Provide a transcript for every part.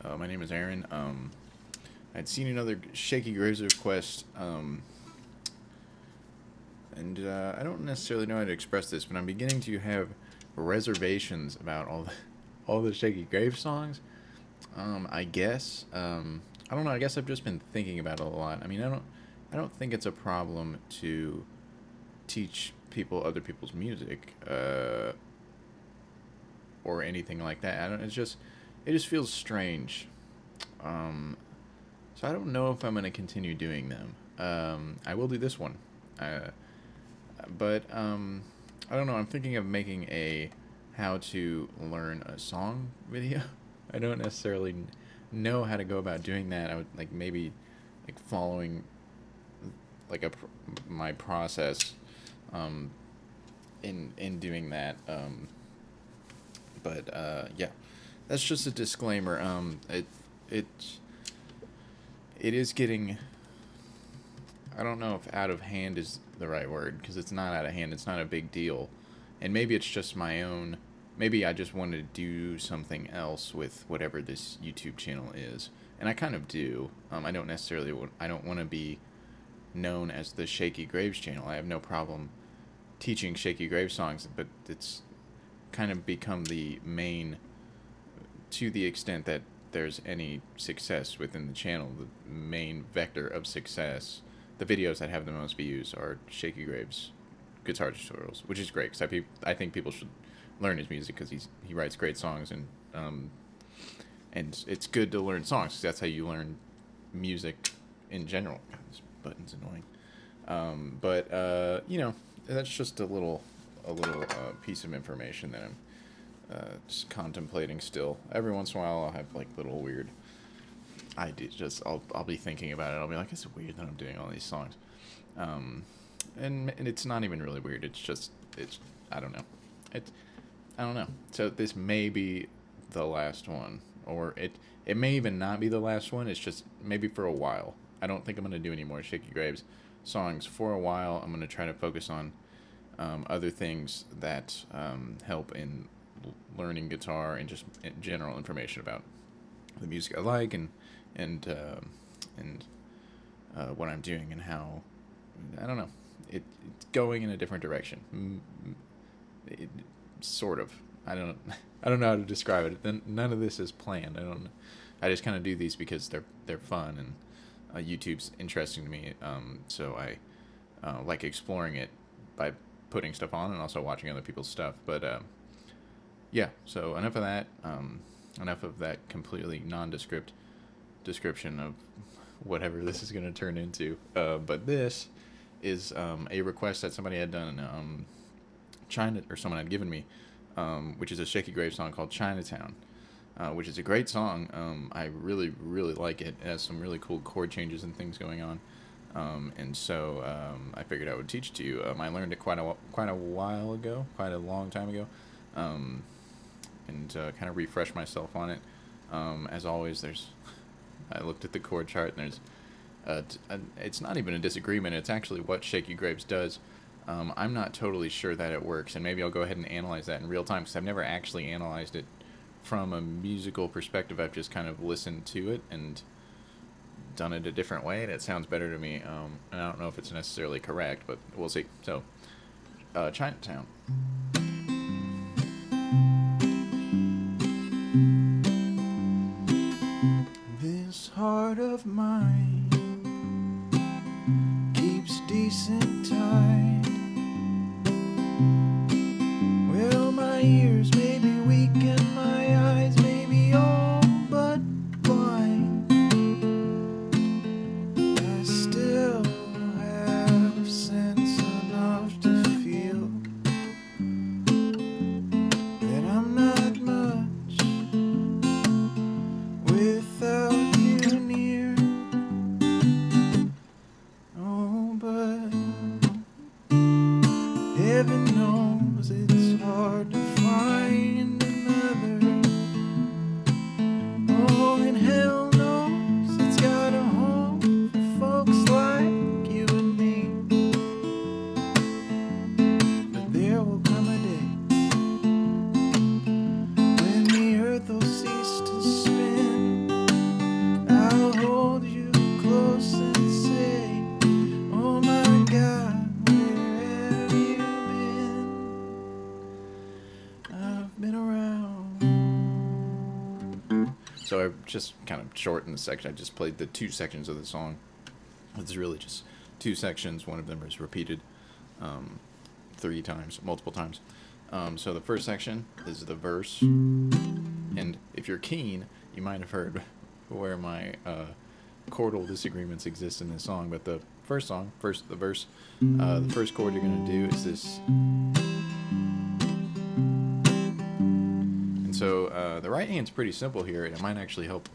My name is Aaron. I'd seen another Shakey Graves request, and I don't necessarily know how to express this, but I'm beginning to have reservations about all the Shakey Graves songs. I guess. I don't know. I guess I've just been thinking about it a lot. I mean, I don't think it's a problem to teach people other people's music, or anything like that. I don't. It just feels strange. Um, so I don't know if I'm gonna continue doing them. I will do this one, uh, but I don't know. I'm thinking of making a how to learn a song video. I don't necessarily know how to go about doing that. I would like maybe like following like my process um, in doing that. But yeah, that's just a disclaimer. It it is getting. I don't know if out of hand is the right word because it's not out of hand. It's not a big deal, and maybe it's just my own. Maybe I just want to do something else with whatever this YouTube channel is, and I kind of do. I don't necessarily. I don't want to be known as the Shakey Graves channel. I have no problem teaching Shakey Graves songs, but it's kind of become the main, to the extent that there's any success within the channel, the main vector of success, the videos that have the most views are Shakey Graves guitar tutorials, which is great because I think people should learn his music because he writes great songs, and it's good to learn songs 'cause that's how you learn music in general. God, this button's annoying. But you know, that's just a little piece of information that I'm just contemplating still. Every once in a while, I'll have like little weird ideas. I'll be thinking about it. I'll be like, it's weird that I'm doing all these songs, and it's not even really weird. It's I don't know. I don't know. So this may be the last one, or it may even not be the last one. It's just maybe for a while. I don't think I'm gonna do any more Shakey Graves songs for a while. I'm gonna try to focus on other things that help in learning guitar and just general information about the music I like and what I'm doing and how I don't know it's going in a different direction. Sort of. I don't I don't know how to describe it. Then none of this is planned. I just kind of do these because they're fun and YouTube's interesting to me. So I like exploring it by putting stuff on and also watching other people's stuff. But yeah, so enough of that. Enough of that completely nondescript description of whatever this is going to turn into. But this is a request that somebody had done. Someone had given me, which is a Shakey Graves song called Chinatown, which is a great song. I really, really like it. It has some really cool chord changes and things going on. And so I figured I would teach it to you. I learned it quite a while ago, quite a long time ago, and kind of refresh myself on it. As always, I looked at the chord chart and there's it's not even a disagreement. It's actually what Shakey Graves does. I'm not totally sure that it works, and maybe I'll go ahead and analyze that in real time because I've never actually analyzed it from a musical perspective. I've just kind of listened to it and done it a different way, and it sounds better to me. And I don't know if it's necessarily correct, but we'll see. So, Chinatown. This heart of mine keeps decent time. Well, my ears may be weak and my eyes may be all but blind. I still have sense enough to feel that I'm not much without you near. Oh, but So I just kind of shortened the section. I just played the 2 sections of the song. It's really just 2 sections. One of them is repeated 3 times, multiple times. So the first section is the verse. And if you're keen, you might have heard where my chordal disagreements exist in this song. But the first song, the verse, the first chord you're going to do is this. And so the right hand's pretty simple here, and it might actually help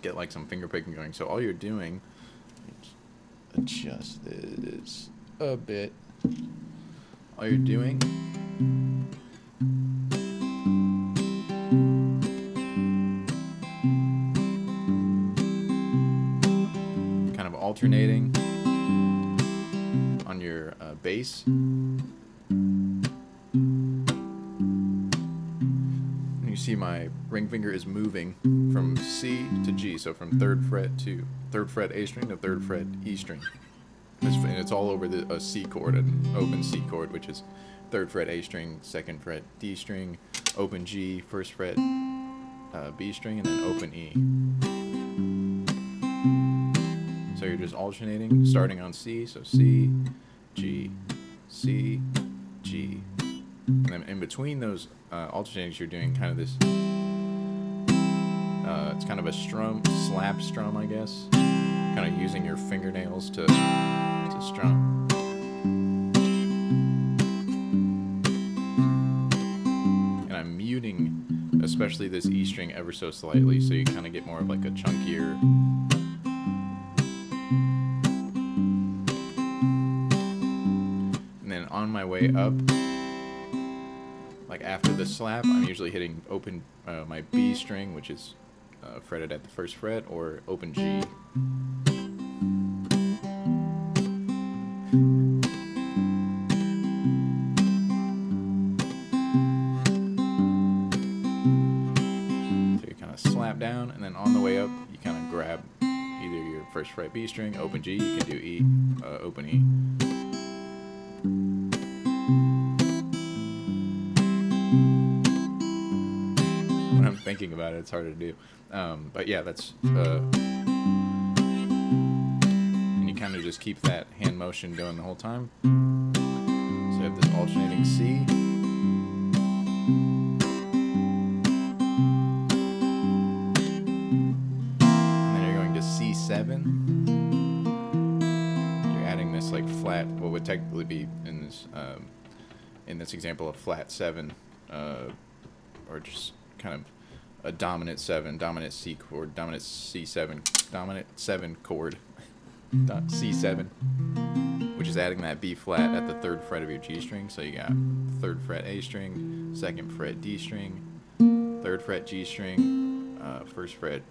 get like some finger picking going. So all you're doing, adjust this a bit. All you're doing kind of alternating on your bass. You see my ring finger is moving from C to G, so from 3rd fret to 3rd fret A string to 3rd fret E string. And it's all over a C chord, an open C chord, which is 3rd fret A string, 2nd fret D string, open G, 1st fret B string, and then open E. So you're just alternating, starting on C, so C, G, C, G. And then in between those alternatings, you're doing kind of this, it's kind of a strum, slap strum, I guess. Kind of using your fingernails to strum. And I'm muting, especially this E string ever so slightly, so you kind of get more of like a chunkier. And then on my way up, like after the slap, I'm usually hitting open my B string, which is fretted at the 1st fret, or open G. So you kind of slap down, and then on the way up, you kind of grab either your 1st fret B string, open G, you can do E, open E. When I'm thinking about it, it's harder to do. But yeah, that's and you kind of just keep that hand motion going the whole time. So you have this alternating C, and then you're going to C7. You're adding this like flat, what would technically be in this example a flat 7, or just kind of a dominant 7, dominant C chord, dominant C7, dominant 7 chord, C7, which is adding that B flat at the 3rd fret of your G string. So you got 3rd fret A string, 2nd fret D string, 3rd fret G string, 1st fret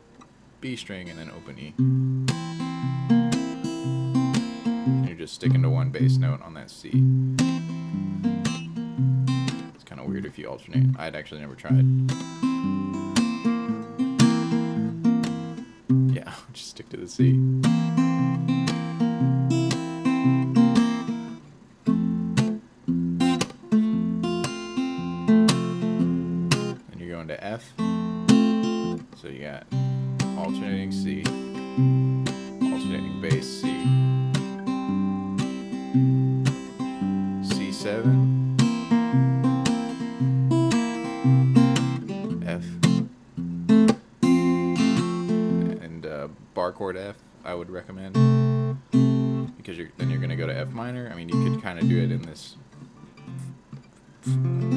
B string, and then open E. And you're just sticking to one bass note on that C. It's kind of weird if you alternate. I'd actually never tried. Yeah, just stick to the C. Then you're going to F. So you got alternating C, alternating bass C, C7, F, and bar chord F I would recommend, because then you're going to go to F minor. I mean, you could kind of do it in this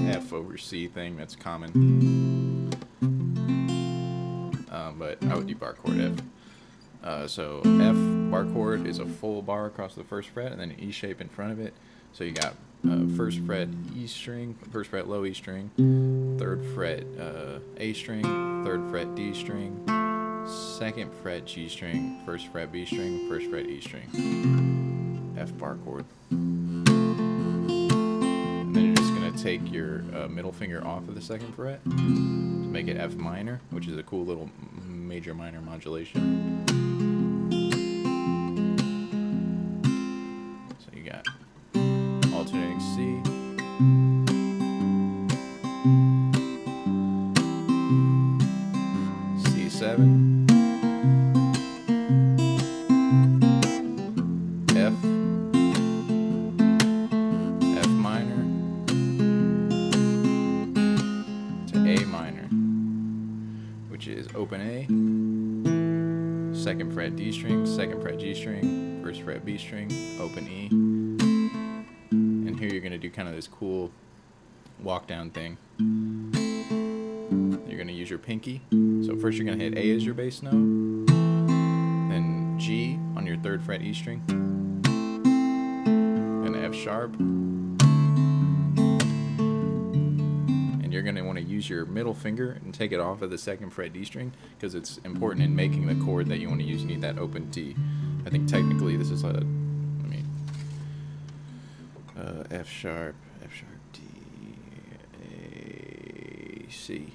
F over C thing that's common, but I would do bar chord F. So F bar chord is a full bar across the 1st fret, and then an E shape in front of it. So you got 1st fret E string, 1st fret low E string, 3rd fret A string, 3rd fret D string, 2nd fret G string, 1st fret B string, 1st fret E string. F bar chord. And then you're just going to take your middle finger off of the 2nd fret to make it F minor, which is a cool little major minor modulation. So you got alternating C, 7, F, F minor to A minor, which is open A, 2nd fret D string, 2nd fret G string, 1st fret B string, open E. And here you're going to do kind of this cool walk down thing. You're going to use your pinky. So first you're going to hit A as your bass note, then G on your 3rd fret E string, then F sharp. And you're going to want to use your middle finger and take it off of the 2nd fret D string because it's important in making the chord that you want to use. You need that open D. I think technically this is a, F sharp, D, A, C.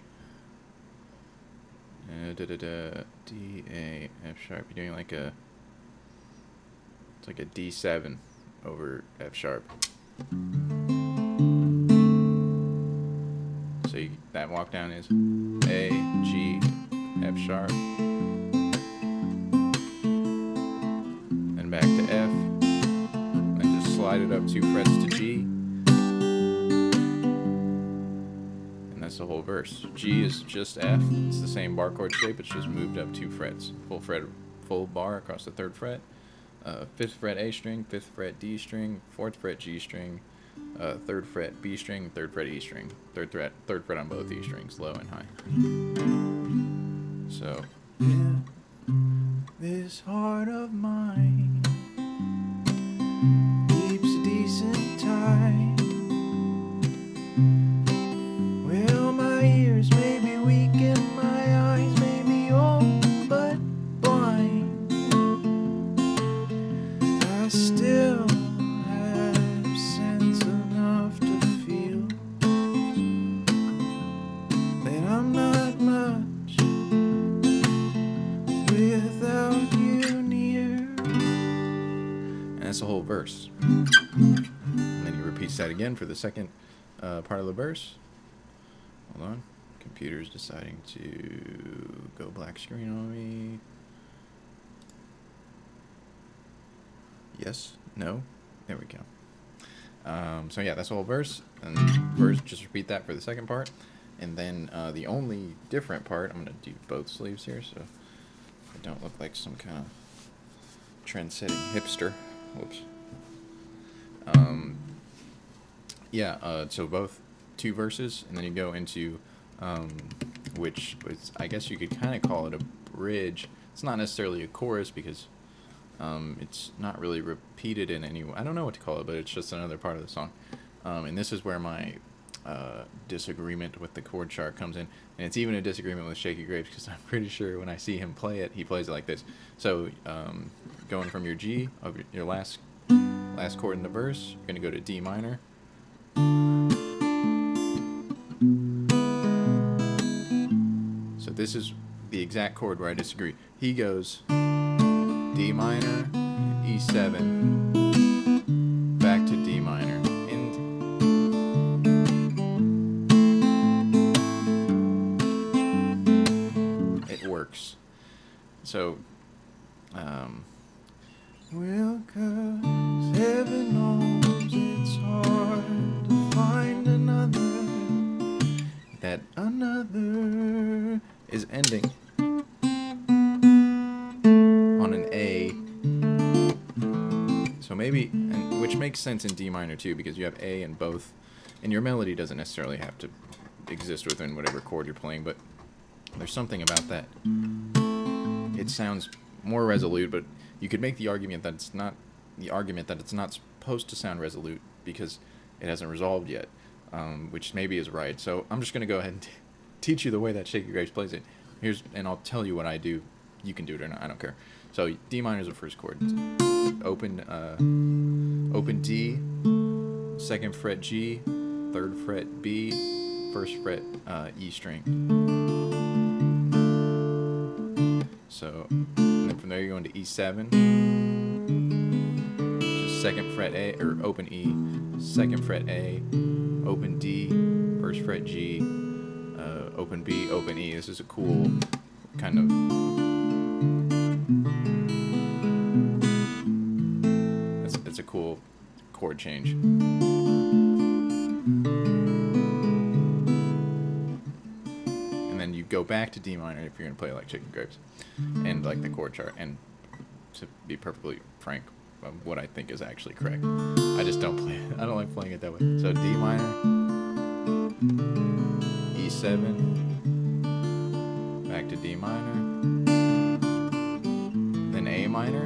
D, A, F sharp. You're doing like a, it's like a D7 over F sharp. So that walk down is A, G, F sharp, then back to F, and just slide it up 2 frets to G. That's the whole verse. G is just F. It's the same bar chord shape. It's just moved up 2 frets. Full bar across the 3rd fret. 5th fret A string, 5th fret D string, 4th fret G string, 3rd fret B string, 3rd fret E string. 3rd fret on both E strings, low and high. So, yeah, this heart of mine keeps a decent time. Well, my ears may be weak and my eyes may be old but blind. I still have sense enough to feel that I'm not much without you near. And that's the whole verse. And then he repeats that again for the second part of the verse. Hold on. Computer's deciding to go black screen on me. Yes. No. There we go. So yeah, that's the whole verse. And verse, just repeat that for the second part. And then the only different part, I'm going to do both sleeves here so I don't look like some kind of trend-setting hipster. Whoops. So both 2 verses, and then you go into which was, I guess you could kind of call it a bridge. It's not necessarily a chorus because it's not really repeated in any way. I don't know what to call it, but it's just another part of the song. And this is where my disagreement with the chord chart comes in, and it's even a disagreement with Shakey Graves because I'm pretty sure when I see him play it, he plays it like this. So going from your G of your last chord in the verse, you're gonna go to D minor. So this is the exact chord where I disagree. He goes D minor, E7, back to D minor. And it works. So, well, 'cause heaven knows it's hard to find another. That another is ending on an A. So maybe, and which makes sense in D minor too, because you have A in both, and your melody doesn't necessarily have to exist within whatever chord you're playing, but there's something about that. It sounds more resolute, but you could make the argument that it's not supposed to sound resolute because it hasn't resolved yet, which maybe is right. So I'm just going to go ahead and teach you the way that Shakey Graves plays it. And I'll tell you what I do. You can do it or not. I don't care. So D minor is the first chord. Open D, 2nd fret G, 3rd fret B, 1st fret E string. So and then from there you go into E7, just 2nd fret A, or open E, 2nd fret A, open D, 1st fret G, open B, open E. This is a cool kind of, it's a cool chord change. And then you go back to D minor if you're gonna play like Shakey Graves, and like the chord chart. And to be perfectly frank, what I think is actually correct, I just don't play it. I don't like playing it that way. So D minor, E7, back to D minor, then A minor,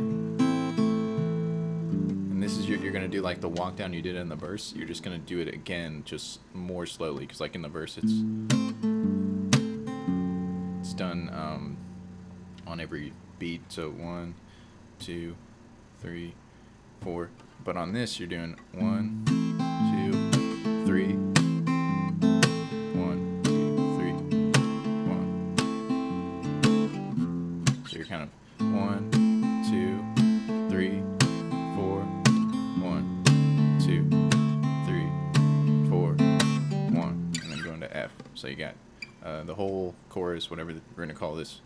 and this is you're gonna do like the walk down you did in the verse. You're just gonna do it again, just more slowly, because like in the verse it's done on every beat. So 1, 2, 3, 4. But on this you're doing 1, 2, 3. 1, 2, 3, 1. So you're kind of 1, 2, 3, 4, 1, 2, 3, 4, 1, and then going to F. So you got the whole chorus, whatever we're gonna call this,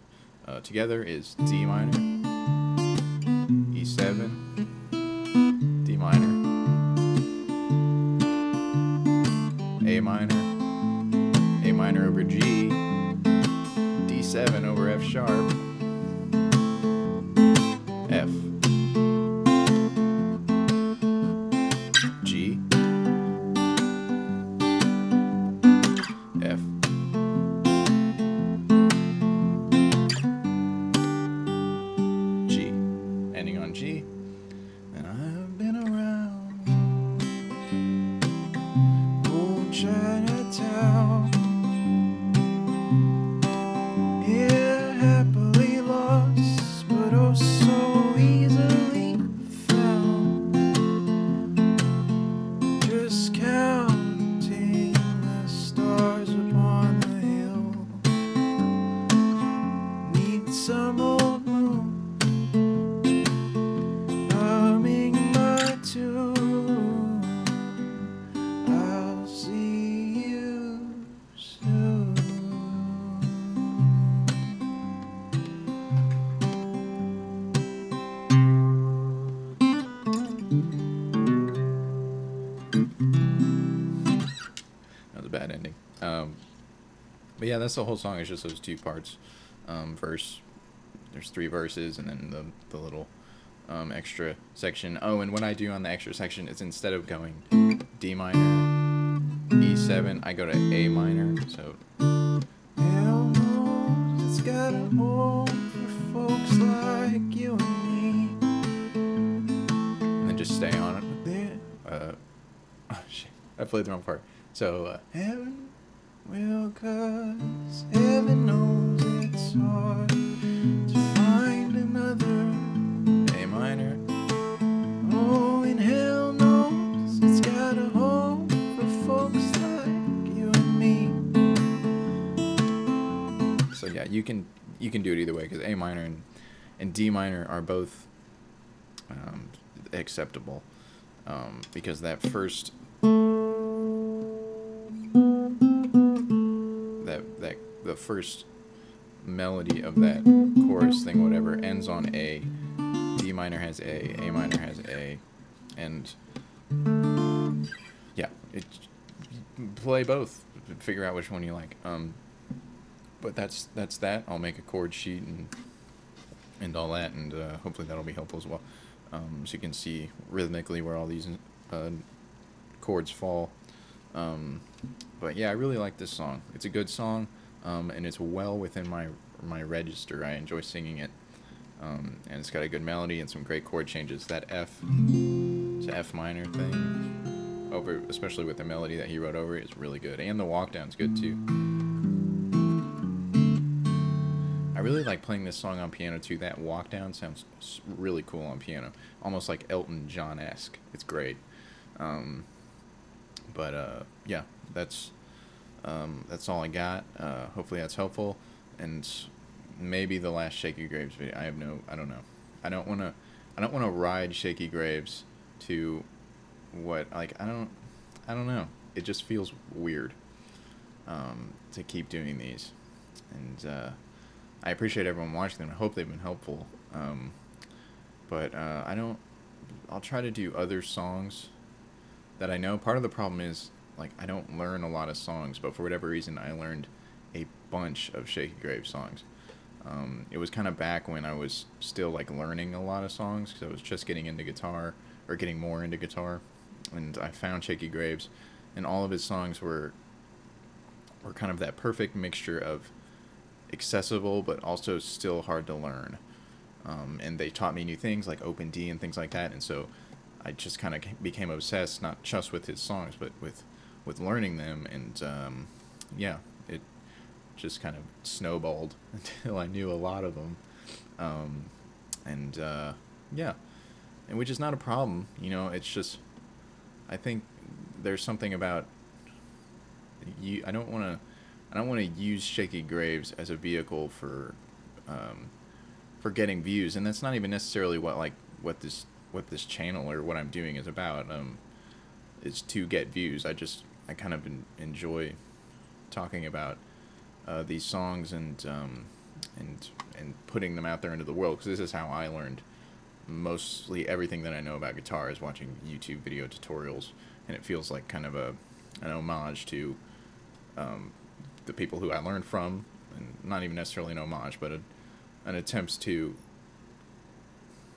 together is D minor, E7, D minor, A minor over G, D7 over F sharp, F, G, F, G, ending on G. And I've been around old Chinatown, yeah, happily lost, but oh so easily found, just counting the stars upon the hill, need some old moon humming my tune. I'll see you soon. That was a bad ending. But yeah, that's the whole song. It's just those two parts. Verse. There's 3 verses, and then the little extra section. Oh, and what I do on the extra section is instead of going D minor, E7, I go to A minor. So hell knows it's got a home for folks like you and me. And then just stay on it. Oh shit, I played the wrong part. So heaven will, 'cause heaven knows it's hard to find another A minor. Oh, and hell knows it's got a home for folks like you and me. So yeah, you can do it either way, because A minor and D minor are both acceptable, because that first the first melody of that chorus thing, whatever, ends on A. D minor has A minor has A, and yeah, play both, figure out which one you like. But that's that. I'll make a chord sheet and all that, and hopefully that'll be helpful as well, so you can see rhythmically where all these chords fall. But yeah, I really like this song. It's a good song, and it's well within my register. I enjoy singing it, and it's got a good melody and some great chord changes. That F to F minor thing, especially with the melody that he wrote over it, is really good, and the walk down's good too. I really like playing this song on piano too. That walk down sounds really cool on piano, almost like Elton John-esque. It's great. Yeah, that's all I got. Hopefully that's helpful, and maybe the last Shakey Graves video. I don't know. I don't want to ride Shakey Graves to what, like, I don't know. It just feels weird to keep doing these, and I appreciate everyone watching them. I hope they've been helpful. But I don't. I'll try to do other songs that I know. Part of the problem is, like, I don't learn a lot of songs, but for whatever reason, I learned a bunch of Shakey Graves songs. It was kind of back when I was still, like, learning a lot of songs, because I was just getting into guitar, or getting more into guitar, and I found Shakey Graves, and all of his songs were kind of that perfect mixture of accessible, but also still hard to learn. And they taught me new things, like open D and things like that, and so I just kind of became obsessed, not just with his songs, but with learning them, and yeah, it just kind of snowballed until I knew a lot of them, and yeah, and which is not a problem, you know. It's just, I think there's something about you. I don't want to use Shakey Graves as a vehicle for getting views, and that's not even necessarily what this channel or what I'm doing is about. Is to get views. I kind of enjoy talking about these songs and putting them out there into the world, because this is how I learned mostly everything that I know about guitar, is watching YouTube video tutorials, and it feels like kind of an homage to the people who I learned from, and not even necessarily an homage, but an attempt to,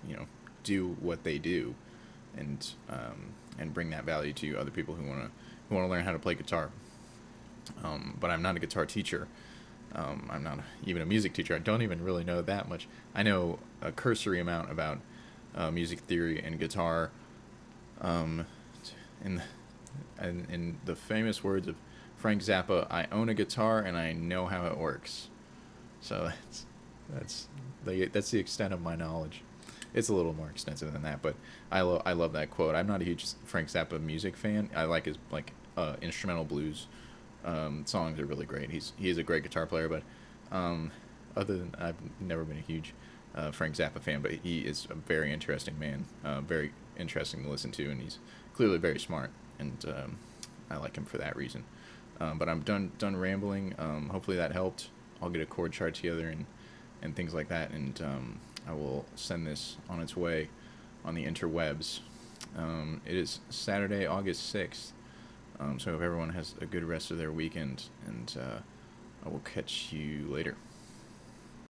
you know, do what they do, and bring that value to other people who want to learn how to play guitar. But I'm not a guitar teacher. I'm not even a music teacher. I don't even really know that much. I know a cursory amount about music theory and guitar. In the famous words of Frank Zappa, I own a guitar and I know how it works. So that's the extent of my knowledge. It's a little more extensive than that, but I love that quote. I'm not a huge Frank Zappa music fan. I like his instrumental blues songs are really great. He's a great guitar player, but other than, I've never been a huge Frank Zappa fan, but he is a very interesting man, very interesting to listen to, and he's clearly very smart, and I like him for that reason. But I'm done rambling. Hopefully that helped. I'll get a chord chart together and things like that, and I will send this on its way on the interwebs. It is Saturday, August 6th, so I hope everyone has a good rest of their weekend, and I will catch you later.